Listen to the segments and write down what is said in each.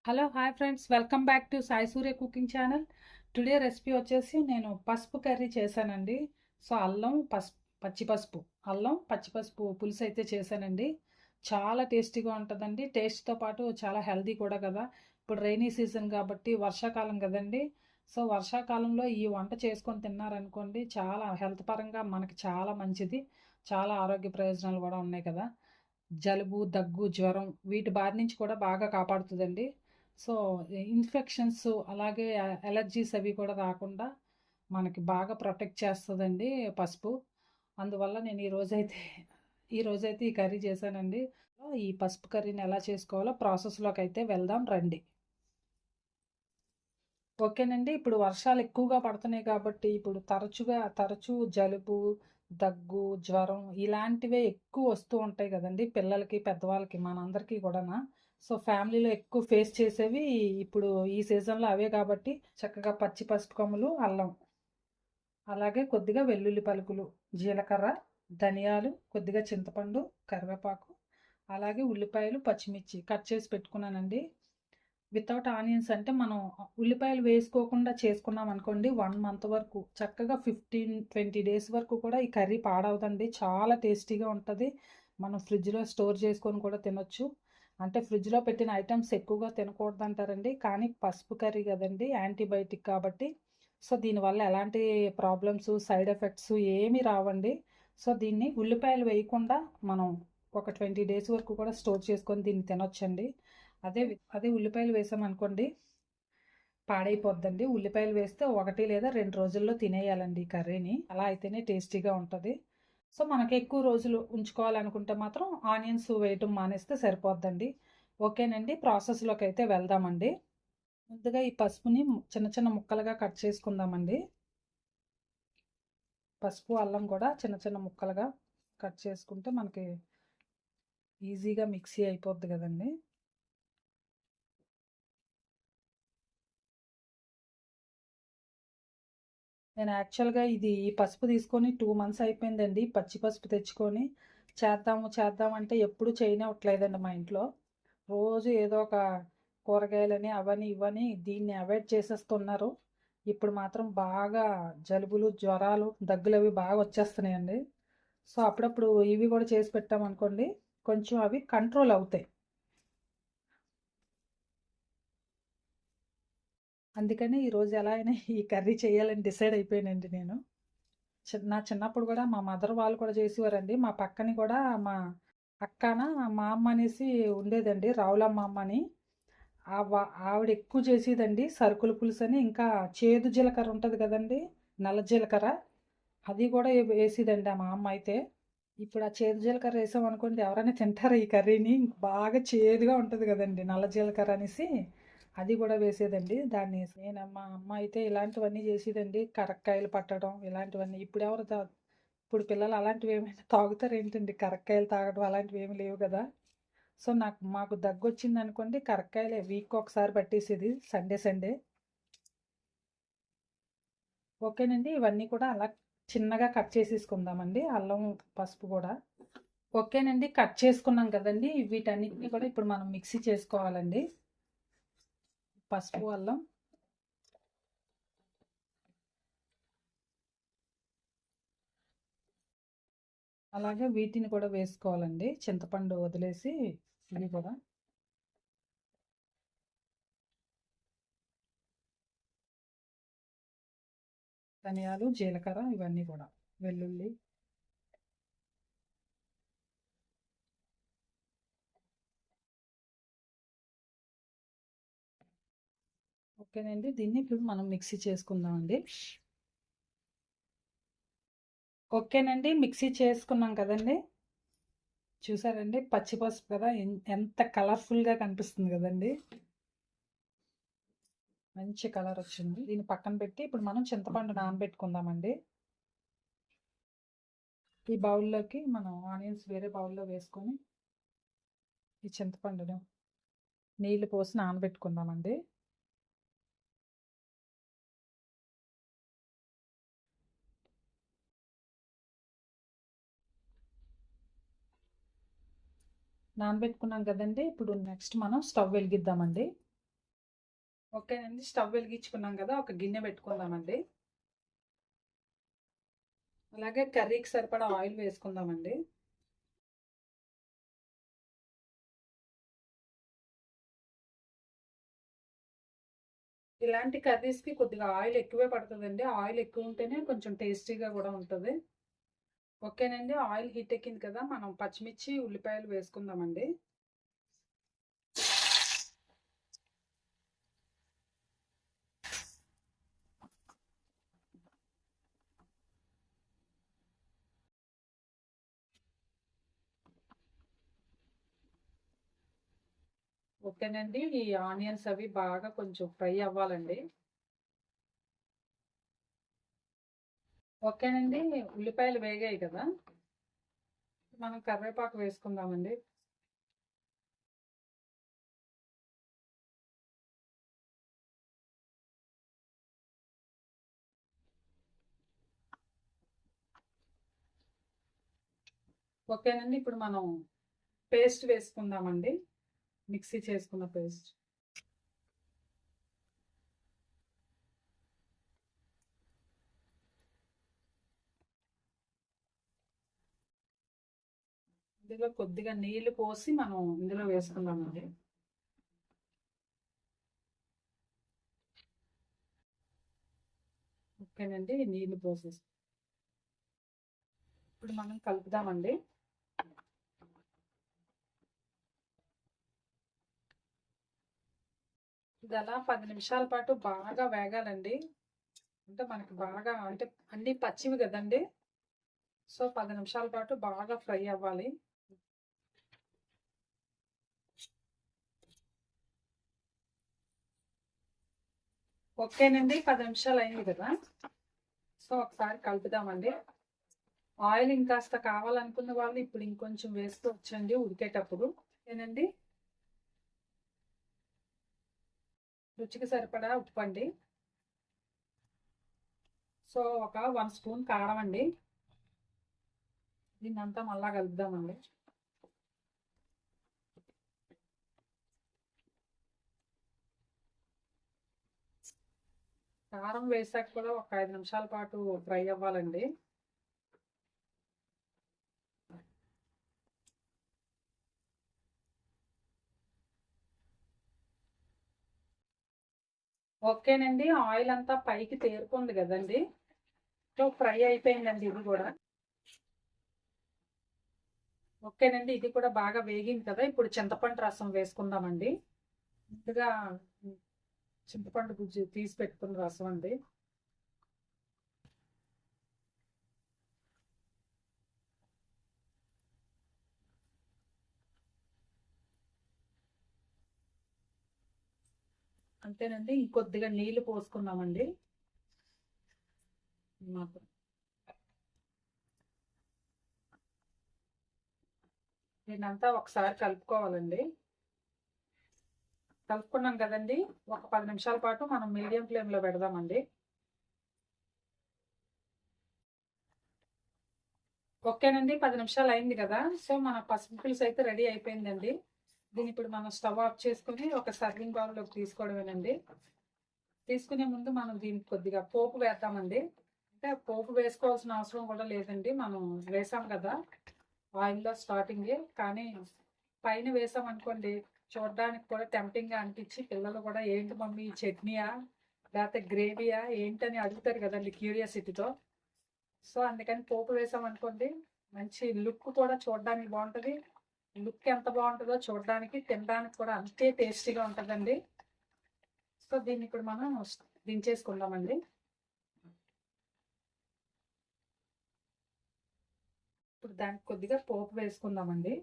Hello hi friends, welcome back to Sai Surya cooking channel. Today recipe వచ్చేసి నేను పసుపు curry చేశానండి. సో అల్లం పసుపు, పచ్చి పసుపు, అల్లం పచ్చి పసుపు పులుసు అయితే చేశానండి. చాలా టేస్టీగా ఉంటుందండి. టేస్ట్తో పాటు చాలా హెల్దీ కూడా కదా. ఇప్పుడు రైనీ సీజన్ కాబట్టి వర్షాకాలం కదండి. సో వర్షాకాలంలో ఈ వంట చేసుకొని తిన్నారనుకోండి, చాలా హెల్త్ పరంగా మనకి చాలా మంచిది. చాలా ఆరోగ్య ప్రయోజనాలు కూడా ఉన్నాయి కదా. జలుబు, దగ్గు, జ్వరం వీటి బారి నుంచి కూడా బాగా కాపాడుతుందండి. సో ఇన్ఫెక్షన్స్ అలాగే అలర్జీస్ అవి కూడా రాకుండా మనకి బాగా ప్రొటెక్ట్ చేస్తుందండి పసుపు. అందువల్ల నేను ఈరోజైతే ఈ కర్రీ చేశానండి. ఈ పసుపు కర్రీని ఎలా చేసుకోవాలో ప్రాసెస్లోకి అయితే వెళ్దాం రండి. ఓకేనండి. ఇప్పుడు వర్షాలు ఎక్కువగా పడుతున్నాయి కాబట్టి ఇప్పుడు తరచూ జలుబు, దగ్గు, జ్వరం ఇలాంటివే ఎక్కువ వస్తూ ఉంటాయి కదండి. పిల్లలకి, పెద్దవాళ్ళకి, మనందరికీ కూడానా. సో ఫ్యామిలీలో ఎక్కువ ఫేస్ చేసేవి ఇప్పుడు ఈ సీజన్లో అవే కాబట్టి చక్కగా పచ్చి పసుపు కొమ్ములు, అల్లం, అలాగే కొద్దిగా వెల్లుల్లి పలుకులు, జీలకర్ర, ధనియాలు, కొద్దిగా చింతపండు, కరివేపాకు, అలాగే ఉల్లిపాయలు, పచ్చిమిర్చి కట్ చేసి పెట్టుకున్నానండి. వితౌట్ ఆనియన్స్ అంటే మనం ఉల్లిపాయలు వేసుకోకుండా చేసుకున్నాం అనుకోండి, 1 మంత్ వరకు చక్కగా 15-20 డేస్ వరకు కూడా ఈ కర్రీ పాడవదండి. చాలా టేస్టీగా ఉంటుంది. మనం ఫ్రిడ్జ్లో స్టోర్ చేసుకొని కూడా తినొచ్చు. అంటే ఫ్రిడ్జ్లో పెట్టిన ఐటమ్స్ ఎక్కువగా తినకూడదు అంటారండి, కానీ పసుపు కర్రీ కదండి, యాంటీబయాటిక్ కాబట్టి. సో దీనివల్ల ఎలాంటి ప్రాబ్లమ్స్, సైడ్ ఎఫెక్ట్స్ ఏమీ రావండి. సో దీన్ని ఉల్లిపాయలు వేయకుండా మనం ఒక 20 డేస్ వరకు కూడా స్టోర్ చేసుకొని దీన్ని తినొచ్చండి. అదే అదే ఉల్లిపాయలు వేసామనుకోండి, పాడైపోద్దండి. ఉల్లిపాయలు వేస్తే 1 లేదా 2 రోజుల్లో తినేయాలండి ఈ కర్రీని. అలా అయితేనే టేస్టీగా ఉంటుంది. సో మనకి ఎక్కువ రోజులు ఉంచుకోవాలనుకుంటే మాత్రం ఆనియన్స్ వేయటం మానేస్తే సరిపోద్దండి. ఓకేనండి, ప్రాసెస్లోకి అయితే వెళ్దామండి. ముందుగా ఈ పసుపుని చిన్న చిన్న ముక్కలుగా కట్ చేసుకుందామండి. పసుపు, అల్లం కూడా చిన్న చిన్న ముక్కలుగా కట్ చేసుకుంటే మనకి ఈజీగా మిక్సీ అయిపోద్ది కదండి. నేను యాక్చువల్గా ఈ పసుపు తీసుకొని 2 మంత్స్ అయిపోయిందండి. పచ్చి పసుపు తెచ్చుకొని చేద్దాం అంటే ఎప్పుడు చేయనివ్వట్లేదండి మా ఇంట్లో. రోజు ఏదో ఒక కూరగాయలని అవని ఇవని దీన్ని అవాయిడ్ చేసేస్తున్నారు. ఇప్పుడు మాత్రం బాగా జలుబులు, జ్వరాలు, దగ్గులు అవి బాగా వచ్చేస్తున్నాయండి. సో అప్పుడప్పుడు ఇవి కూడా చేసి పెట్టామనుకోండి, కొంచెం అవి కంట్రోల్ అవుతాయి. అందుకని ఈరోజు ఎలా అయినా ఈ కర్రీ చేయాలని డిసైడ్ అయిపోయానండి నేను. నా చిన్నప్పుడు కూడా మా మదర్ వాళ్ళు కూడా చేసేవారండి. మా పక్కన కూడా మా అక్కన మా అమ్మ అనేసి ఉండేదండి, రావులమ్మ అమ్మ అని. ఆవిడ ఎక్కువ చేసేదండి సరుకుల పులుసు అని. ఇంకా చేదు జీలకర్ర ఉంటుంది కదండి, నల్ల జీలకర్ర, అది కూడా వేసేదండి ఆ మా అమ్మ అయితే. ఇప్పుడు ఆ చేదు జీలకర్ర వేసామనుకోండి, ఎవరైనా తింటారా ఈ కర్రీని? బాగా చేదుగా ఉంటుంది కదండి నల్ల జీలకర్ర అనేసి. అది కూడా వేసేదండి. దాన్ని మా అమ్మ అయితే ఇలాంటివన్నీ చేసేదండి. కరక్కాయలు పట్టడం ఇలాంటివన్నీ. ఇప్పుడు పిల్లలు అలాంటివి ఏమైనా తాగుతారు ఏంటండి? కరక్కాయలు తాగడం అలాంటివి ఏమి లేవు కదా. సో మాకు దగ్గు వచ్చింది అనుకోండి, కరక్కాయలే వీక్ ఒకసారి పట్టేసేది, సండే సండే. ఓకేనండి, ఇవన్నీ కూడా అలా చిన్నగా కట్ చేసేసుకుందామండి. అల్లం, పసుపు కూడా ఓకేనండి, కట్ చేసుకున్నాం కదండి. వీటన్నిటిని కూడా ఇప్పుడు మనం మిక్సీ చేసుకోవాలండి. పసుపు, అల్లం, అలాగే వీటిని కూడా వేసుకోవాలండి. చింతపండు వదిలేసి ఇవి కూడా. ధనియాలు, జీలకర్ర ఇవన్నీ కూడా, వెల్లుల్లి. ఓకేనండి, దీన్ని ఇప్పుడు మనం మిక్సీ చేసుకుందామండి. ఓకేనండి, మిక్సీ చేసుకున్నాం కదండి. చూసారండి, పచ్చి పసుపు కదా, ఎంత కలర్ఫుల్గా కనిపిస్తుంది కదండి. మంచి కలర్ వచ్చింది. దీన్ని పక్కన పెట్టి ఇప్పుడు మనం చింతపండు నానబెట్టుకుందామండి. ఈ బౌల్లోకి మనం ఆనియన్స్ వేరే బౌల్లో వేసుకొని ఈ చింతపండును నీళ్లు పోసి నానబెట్టుకుందామండి. నానబెట్టుకున్నాం కదండి. ఇప్పుడు నెక్స్ట్ మనం స్టవ్ వెలిగిద్దామండి. ఓకేనండి. స్టవ్ వెలిగించుకున్నాం కదా! ఒక గిన్నె పెట్టుకుందామండి. అలాగే కర్రీకి సరిపడా ఆయిల్ వేసుకుందామండి. ఇలాంటి కర్రీస్‌కి కొద్దిగా ఆయిల్ ఎక్కువే పడతదండి. ఆయిల్ ఎక్కువ ఉంటేనే కొంచెం టేస్టీగా గూడా ఉంటది. ఓకేనండి. ఆయిల్ హీట్ ఎక్కింది కదా! మనం పచ్చిమిర్చి, ఉల్లిపాయలు వేసుకుందామండి. ఓకేనండి. ఈ ఆనియన్స్ అవి బాగా కొంచెం ఫ్రై అవ్వాలండి. ఓకేనండి. ఉల్లిపాయలు వేగాయి కదా! మనం కరివేపాకు వేసుకుందామండి. ఓకేనండి. ఇప్పుడు మనం పేస్ట్ వేసుకుందామండి. మిక్సీ చేసుకున్న పేస్ట్. ఇందులో కొద్దిగా నీళ్లు పోసి మనం ఇందులో వేసుకుందామండి. ఓకేనండి. నీళ్లు పోసేసి ఇప్పుడు మనం కలుపుదామండి. ఇది అలా 10 నిమిషాల పాటు బాగా వేగాలండి. అంటే మనకి బాగా అంటే అన్నీ పచ్చివి కదండి. సో 10 నిమిషాల పాటు బాగా ఫ్రై అవ్వాలి. ఓకేనండి. 10 నిమిషాలు అయింది కదా! సో ఒకసారి కలుపుదామండి. ఆయిల్ ఇంకాస్త కావాలనుకున్న వాళ్ళు ఇప్పుడు ఇంకొంచెం వేసుకోవచ్చండి ఉడికేటప్పుడు. ఓకేనండి. రుచికి సరిపడా ఉప్పండి. సో ఒక 1 స్పూన్ కారం అండి. దీన్నంతా మళ్ళా కలుపుదామండి. కారం వేసాక కూడా ఒక 5 నిమిషాల పాటు ఫ్రై అవ్వాలండి. ఓకేనండి. ఆయిల్ అంతా పైకి తేరుకుంది కదండి! సో ఫ్రై అయిపోయిందండి ఇది కూడా. ఓకేనండి. ఇది కూడా బాగా వేగింది కదా! ఇప్పుడు చింతపండు రసం వేసుకుందామండి. ముందుగా చింతపండు గుజ్జు తీసి పెట్టుకున్న రసం అండి. అంతేనండి. ఇంకొద్దిగా నీళ్లు పోసుకుందామండి. మాకు దీన్నంతా ఒకసారి కలుపుకోవాలండి. కలుపుకున్నాం కదండి! ఒక 10 నిమిషాల పాటు మనం మీడియం ఫ్లేమ్‌లో పెడదామండి. ఓకేనండి. 10 నిమిషాలు అయింది కదా! సో మన పసుపు పులుసు అయితే రెడీ అయిపోయిందండి. దీన్ని ఇప్పుడు మనం స్టవ్ ఆఫ్ చేసుకొని ఒక సర్వింగ్ బౌల్‌లోకి తీసుకోవడమేనండి. తీసుకునే ముందు మనం దీనికి కొద్దిగా పోపు వేద్దామండి. అంటే పోపు వేసుకోవాల్సిన అవసరం కూడా లేదండి. మనం వేసాం కదా ఆయిల్‌లో స్టార్టింగే. కానీ పైన వేసామనుకోండి చూడడానికి కూడా టెంప్టింగ్‌గా అనిపించి పిల్లలు కూడా ఏంటి మమ్మీ చట్నీయా? లేకపోతే గ్రేవీయా? ఏంటని అడుగుతారు కదండీ క్యూరియాసిటీతో. సో అందుకని పోపు వేసామనుకోండి మంచి లుక్ కూడా చూడడానికి బాగుంటుంది. లుక్ ఎంత బాగుంటుందో చూడడానికి తినడానికి కూడా అంతే టేస్టీగా ఉంటుందండి. సో దీన్ని ఇప్పుడు మనం దించేసుకుందామండి. ఇప్పుడు దానికి కొద్దిగా పోపు వేసుకుందామండి.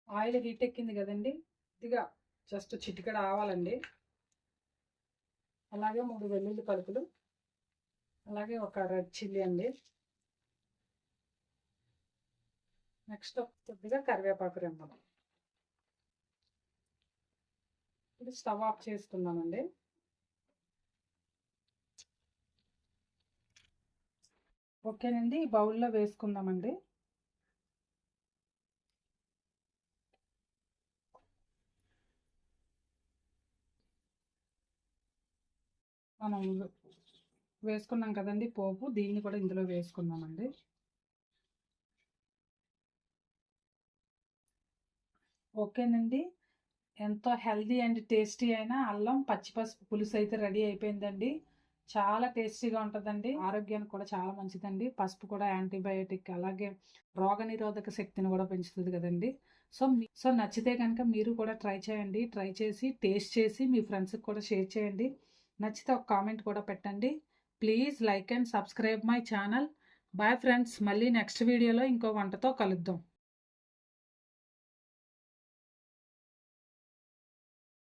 ఆయిల్ హీట్ ఎక్కింది కదండి! కొద్దిగా జస్ట్ చిటికెడు ఆవాలండి. అలాగే 3 వెల్లుల్లి పలుకులు. అలాగే ఒక రెడ్ చిల్లీ అండి. నెక్స్ట్ కొద్దిగా కరివేపాకు రెమ్మలు. ఇప్పుడు స్టవ్ ఆఫ్ చేసుకుందామండి. ఓకేనండి, ఈ బౌల్లో వేసుకుందామండి. మనం వేసుకున్నాం కదండి పోపు, దీన్ని కూడా ఇందులో వేసుకుందామండి. ఓకేనండి, ఎంతో హెల్దీ అండ్ టేస్టీ అయిన అల్లం పచ్చిపసుపు పులుసు అయితే రెడీ అయిపోయిందండి. చాలా టేస్టీగా ఉంటుందండి, ఆరోగ్యానికి కూడా చాలా మంచిదండి. పసుపు కూడా యాంటీబయాటిక్, అలాగే రోగనిరోధక శక్తిని కూడా పెంచుతుంది కదండి. సో నచ్చితే కనుక మీరు కూడా ట్రై చేయండి. ట్రై చేసి టేస్ట్ చేసి మీ ఫ్రెండ్స్కి కూడా షేర్ చేయండి. నచ్చితే ఒక కామెంట్ కూడా పెట్టండి. Please like and subscribe my channel. Bye friends, మళ్ళీ నెక్స్ట్ వీడియోలో ఇంకో వంటతో కలుద్దాం.